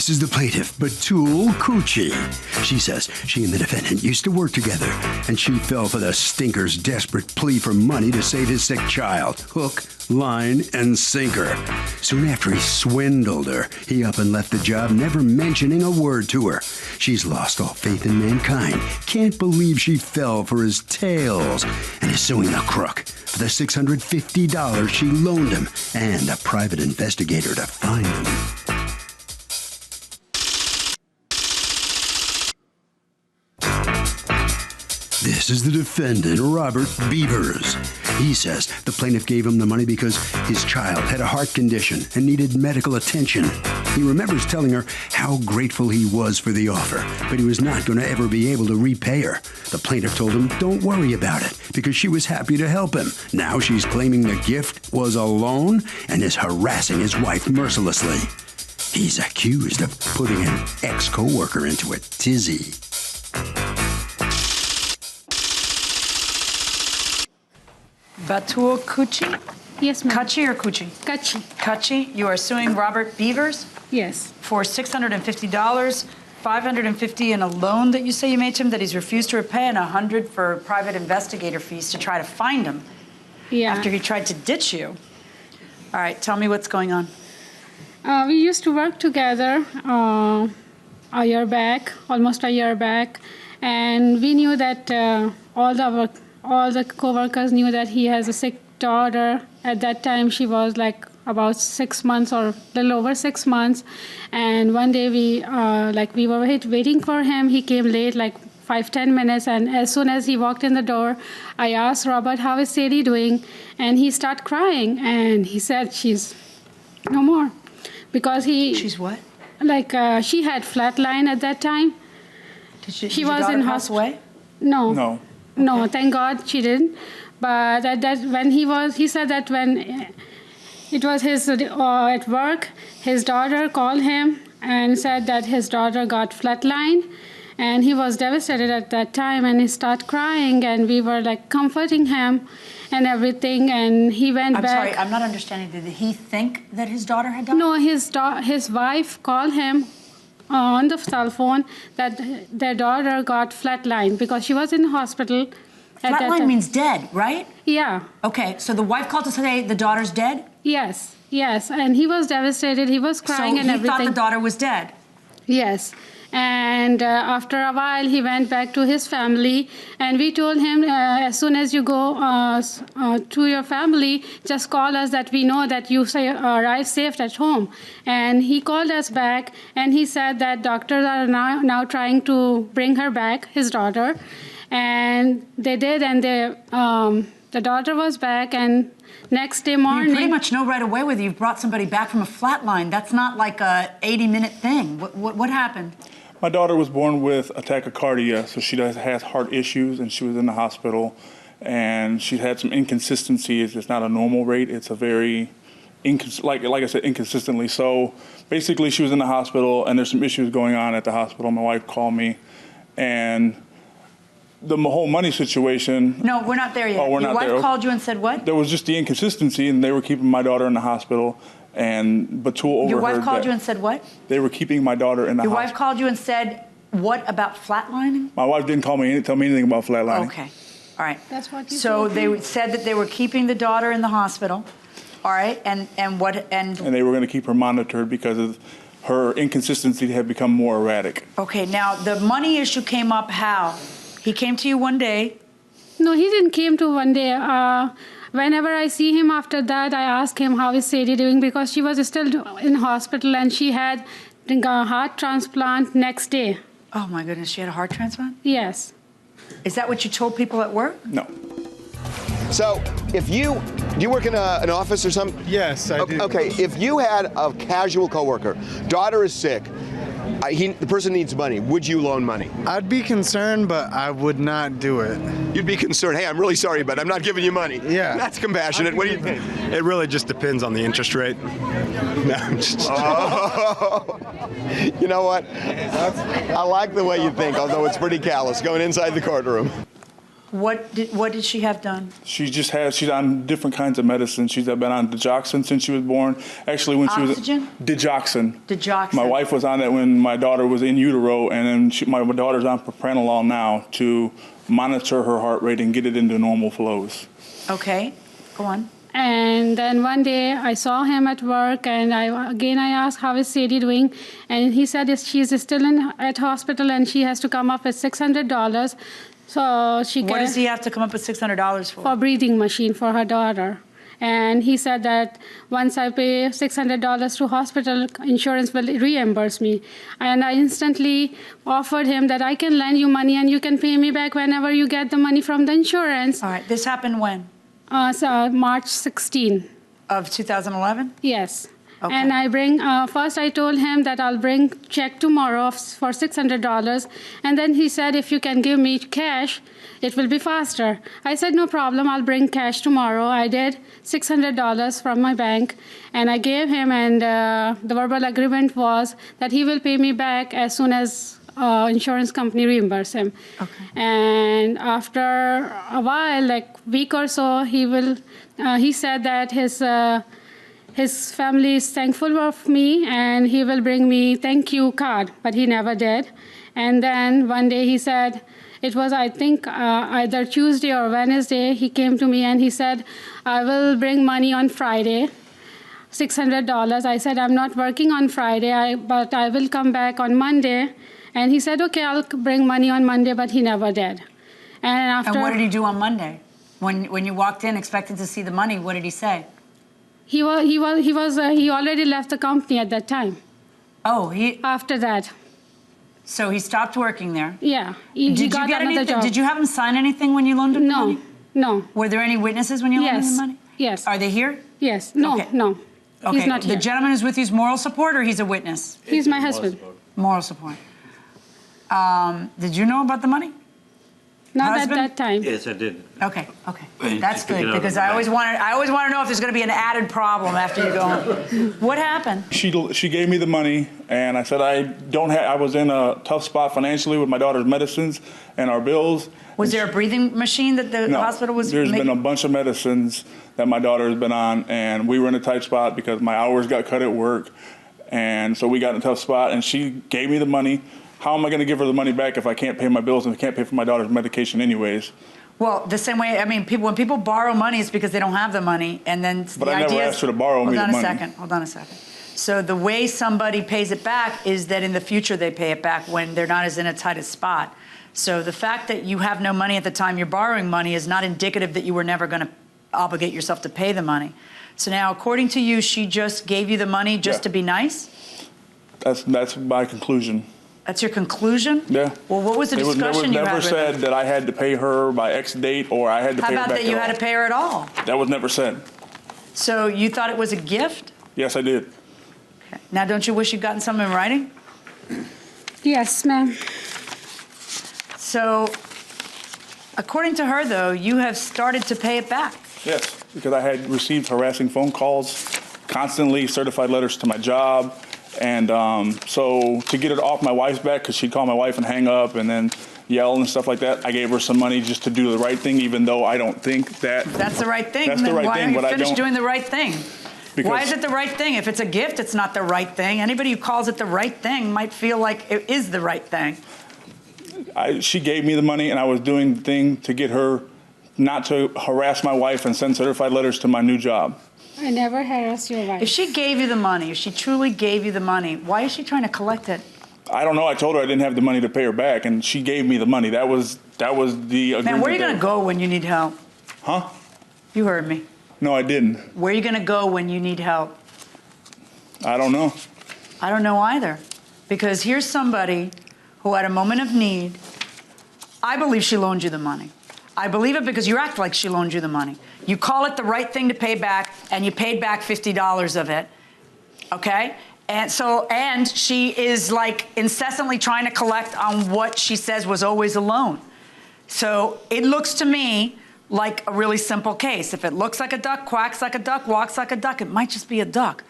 This is the plaintiff, Batul Coochie. She says she and the defendant used to work together, and she fell for the stinker's desperate plea for money to save his sick child. Hook, line, and sinker. Soon after he swindled her, he up and left the job, never mentioning a word to her. She's lost all faith in mankind. Can't believe she fell for his tales, and is suing the crook for the $650 she loaned him and a private investigator to find him. This is the defendant, Robert Beavers. He says the plaintiff gave him the money because his child had a heart condition and needed medical attention. He remembers telling her how grateful he was for the offer, but he was not going to ever be able to repay her. The plaintiff told him don't worry about it because she was happy to help him. Now she's claiming the gift was a loan and is harassing his wife mercilessly. He's accused of putting an ex-coworker into a tizzy. Batul Coochie? Yes, ma'am. Coochie or Coochie? Kachi. Coochie, you are suing Robert Beavers Yes. for $650, $550 in a loan that you say you made to him that he's refused to repay, and $100 for private investigator fees to try to find him after he tried to ditch you. All right, tell me what's going on. We used to work together a year back, almost a year back, and we knew that all the coworkers knew that he has a sick daughter. At that time, she was like about 6 months or a little over 6 months. And one day we were waiting for him. He came late, like 5-10 minutes. And as soon as he walked in the door, I asked Robert, how is Sadie doing? And he started crying. And he said, she's no more. Because She's what? Like she had flatline at that time. Did she was in hospital? No. No, thank God she didn't. But he said that when it was his at work, his daughter called him and said that his daughter got flatline, and he was devastated at that time, and he started crying, and we were like comforting him and everything, and he went back. I'm sorry, I'm not understanding. Did he think that his daughter had died? No, his wife called him on the cell phone that their daughter got flatline because she was in the hospital. Flatline means dead, right? Yeah. Okay, so the wife called to say the daughter's dead? Yes, and he was devastated. He was crying and everything. So he thought the daughter was dead? Yes. And after a while, he went back to his family, and we told him, as soon as you go to your family, just call us that we know that you arrived safe at home. And he called us back, and he said that doctors are now trying to bring her back, his daughter. And they did, and the daughter was back, and next day morning... You pretty much know right away whether you've brought somebody back from a flatline. That's not like a 80-minute thing. What happened? My daughter was born with a tachycardia, so she has heart issues, and she was in the hospital, and she had some inconsistencies. It's not a normal rate. It's a very, like I said, inconsistently. So basically, she was in the hospital, and there's some issues going on at the hospital. My wife called me, and the whole money situation... No, we're not there yet. Oh, we're not there. Your wife called you and said what? There was just the inconsistency, and they were keeping my daughter in the hospital. And Batul overheard. Your wife called you and said what? They were keeping my daughter in the hospital. Your wife called you and said what about flatlining? My wife didn't tell me anything about flatlining. Okay, all right. That's what you So said. they said that they were keeping the daughter in the hospital, all right, and they were going to keep her monitored because of her inconsistency had become more erratic. Okay, now the money issue came up how? He came to you one day. No, he didn't came to one day. Whenever I see him after that, I ask him how is Sadie doing because she was still in hospital and she had a heart transplant next day. Oh my goodness, she had a heart transplant? Yes. Is that what you told people at work? No. So do you work in an office or something? Yes, I do. Okay, if you had a casual coworker, daughter is sick, the person needs money, would you loan money? I'd be concerned, but I would not do it. You'd be concerned, hey, I'm really sorry, but I'm not giving you money. Yeah. That's compassionate. What do you think? It really just depends on the interest rate. No, I'm just... Oh. You know what? I like the way you think, although it's pretty callous, going inside the courtroom. What did she have done? She's on different kinds of medicine. She's been on digoxin since she was born. Actually, when Oxygen? Digoxin. Digoxin. My wife was on that when my daughter was in utero, and then my daughter's on propranolol now to monitor her heart rate and get it into normal flows. Okay, go on. And then one day I saw him at work, and I asked, how is Sadie doing? And he said she's still at hospital and she has to come up with $600. So she What does he have to come up with $600 for? For breathing machine for her daughter. And he said that once I pay $600 to hospital, insurance will reimburse me. And I instantly offered him that I can lend you money and you can pay me back whenever you get the money from the insurance. All right, this happened when? March 16. Of 2011? Yes. Okay. And first I told him that I'll bring check tomorrow for $600. And then he said, if you can give me cash, it will be faster. I said, no problem, I'll bring cash tomorrow. I did $600 from my bank, and I gave him, and the verbal agreement was that he will pay me back as soon as insurance company reimburse him. Okay. And after a while, like week or so, he said that his family is thankful of me and he will bring me thank you card, but he never did. And then one day he said, it was, I think, either Tuesday or Wednesday, he came to me and he said, I will bring money on Friday, $600. I said, I'm not working on Friday, but I will come back on Monday. And he said, okay, I'll bring money on Monday, but he never did. And what did he do on Monday? When you walked in expecting to see the money, what did he say? He already left the company at that time. Oh, after that. So he stopped working there? Yeah. He got another job. Did you have him sign anything when you loaned him the money? No. Were there any witnesses when you loaned him the money? Yes. Are they here? Yes. No, okay. no. Okay. He's not here. The gentleman who's with you is moral support, or he's a witness? He's my husband. Moral support. Did you know about the money? Not Husband? at that time. Yes, I did. Okay. That's good, because I always want to know if there's going to be an added problem after you go home. What happened? She gave me the money, and I said I was in a tough spot financially with my daughter's medicines and our bills. Was there a breathing machine that the hospital was There's making? been a bunch of medicines that my daughter has been on, and we were in a tight spot because my hours got cut at work, and so we got in a tough spot, and she gave me the money. How am I going to give her the money back if I can't pay my bills and I can't pay for my daughter's medication anyways? Well, the same way, I mean, when people borrow money, it's because they don't have the money, and then But I never asked her to borrow me the money. Hold on a second. So the way somebody pays it back is that in the future they pay it back when they're not as in a tight a spot. So the fact that you have no money at the time you're borrowing money is not indicative that you were never going to obligate yourself to pay the money. So now, according to you, she just gave you the money just to be nice? That's my conclusion. That's your conclusion? Yeah. Well, what was the discussion you had with her? Never said that I had to pay her by X date or I had to pay her back. How about that you had to pay her at all? That was never said. So you thought it was a gift? Yes, I did. Okay. Now, don't you wish you'd gotten something in writing? Yes, ma'am. So, according to her, though, you have started to pay it back. Yes, because I had received harassing phone calls, constantly certified letters to my job. And so to get it off my wife's back, because she'd call my wife and hang up and then yell and stuff like that, I gave her some money just to do the right thing, even though I don't think that... That's the right thing. That's the right thing, but I don't... Why aren't you finished doing the right thing? Because why is it the right thing? If it's a gift, it's not the right thing. Anybody who calls it the right thing might feel like it is the right thing. She gave me the money, and I was doing the thing to get her not to harass my wife and send certified letters to my new job. I never harassed your wife. If she gave you the money, if she truly gave you the money, why is she trying to collect it? I don't know. I told her I didn't have the money to pay her back, and she gave me the money. That was the agreement. Man, where are you going to go when you need help? Huh? You heard me. No, I didn't. Where are you going to go when you need help? I don't know. I don't know either. Because here's somebody who had a moment of need. I believe she loaned you the money. I believe it because you act like she loaned you the money. You call it the right thing to pay back, and you paid back $50 of it, okay? And she is like incessantly trying to collect on what she says was always a loan. So it looks to me like a really simple case. If it looks like a duck, quacks like a duck, walks like a duck, it might just be a duck.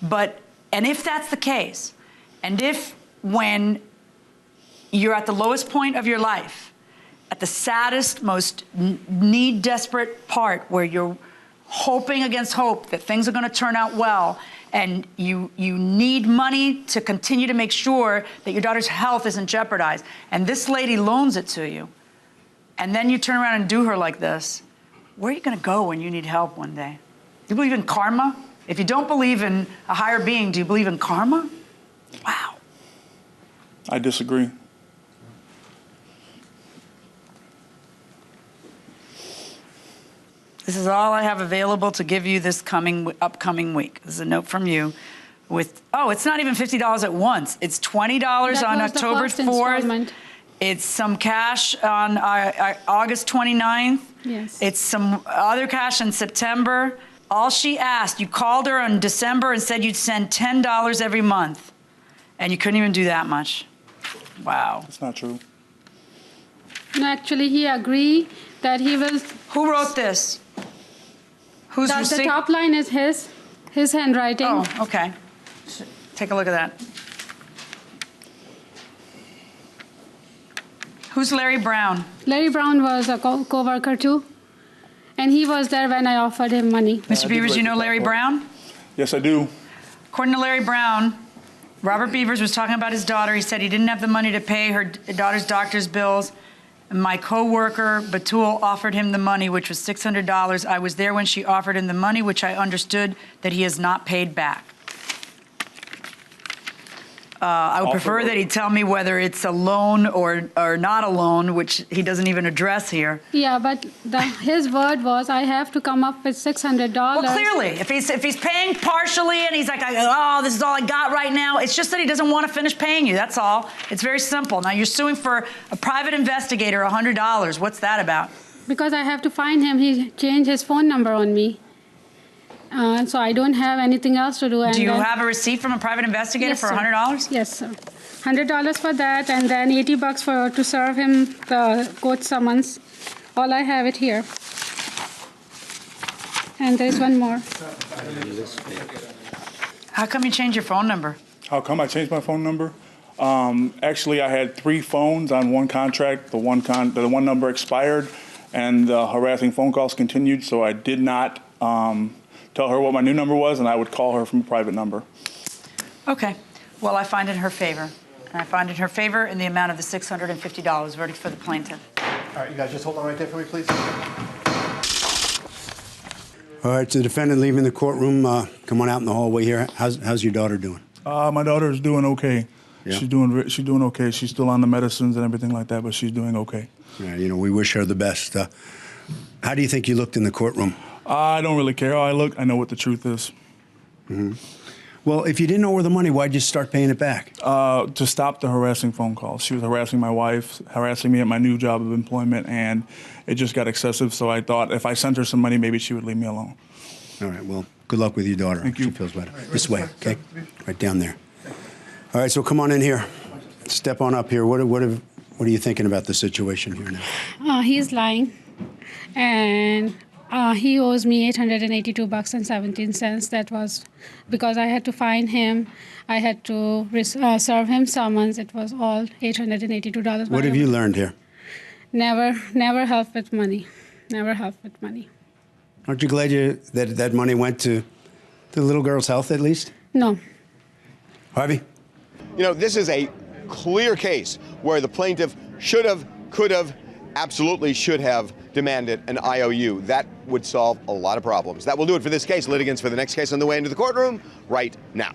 And if that's the case, and if when you're at the lowest point of your life, at the saddest, most need-desperate part where you're hoping against hope that things are going to turn out well, and you need money to continue to make sure that your daughter's health isn't jeopardized, and this lady loans it to you, and then you turn around and do her like this, where are you going to go when you need help one day? Do you believe in karma? If you don't believe in a higher being, do you believe in karma? Wow. I disagree. This is all I have available to give you this upcoming week. This is a note from you with, oh, it's not even $50 at once. It's $20 on October 4th. It's some cash on August 29th. Yes. It's some other cash in September. All she asked, you called her in December and said you'd send $10 every month, and you couldn't even do that much. Wow. That's not true. No, actually, he agreed that he will. Who wrote this? Who's the top line is his handwriting. Oh, okay. Take a look at that. Who's Larry Brown? Larry Brown was a co-worker too, and he was there when I offered him money. Mr. Beavers, you know Larry Brown? Yes, I do. According to Larry Brown, Robert Beavers was talking about his daughter. He said he didn't have the money to pay her daughter's doctor's bills. My coworker, Batul, offered him the money, which was $600. I was there when she offered him the money, which I understood that he has not paid back. I would prefer that he tell me whether it's a loan or not a loan, which he doesn't even address here. Yeah, but his word was, I have to come up with $600. Well, clearly, if he's paying partially and he's like, oh, this is all I got right now, it's just that he doesn't want to finish paying you. That's all. It's very simple. Now, you're suing for a private investigator, $100. What's that about? Because I have to find him. He changed his phone number on me. So I don't have anything else to do. Do you have a receipt from a private investigator for $100? Yes, sir. $100 for that, and then $80 to serve him the court summons. All I have it here. And there's one more. How come you changed your phone number? How come I changed my phone number? Actually, I had 3 phones on one contract. The one number expired, and the harassing phone calls continued. So I did not tell her what my new number was, and I would call her from a private number. Okay. Well, I find in her favor. And I find in her favor in the amount of the $650. Verdict for the plaintiff. All right, you guys just hold on right there for me, please. All right, so the defendant leaving the courtroom. Come on out in the hallway here. How's your daughter doing? My daughter is doing okay. Yeah? She's doing okay. She's still on the medicines and everything like that, but she's doing okay. Yeah, we wish her the best. How do you think you looked in the courtroom? I don't really care how I look. I know what the truth is. Mm-hmm. Well, if you didn't owe her the money, why'd you start paying it back? To stop the harassing phone calls. She was harassing my wife, harassing me at my new job of employment, and it just got excessive. So I thought if I sent her some money, maybe she would leave me alone. All right, well, good luck with your daughter. Thank you. She feels better. This way, okay? Right down there. All right, so come on in here. Step on up here. What are you thinking about the situation here now? He's lying, and he owes me $882.17. That was because I had to fine him. I had to serve him summons. It was all $882. What have you learned here? Never help with money. Never help with money. Aren't you glad that money went to the little girl's health at least? No. Harvey? This is a clear case where the plaintiff should have, could have, absolutely should have demanded an IOU. That would solve a lot of problems. That will do it for this case. Litigants for the next case on the way into the courtroom right now.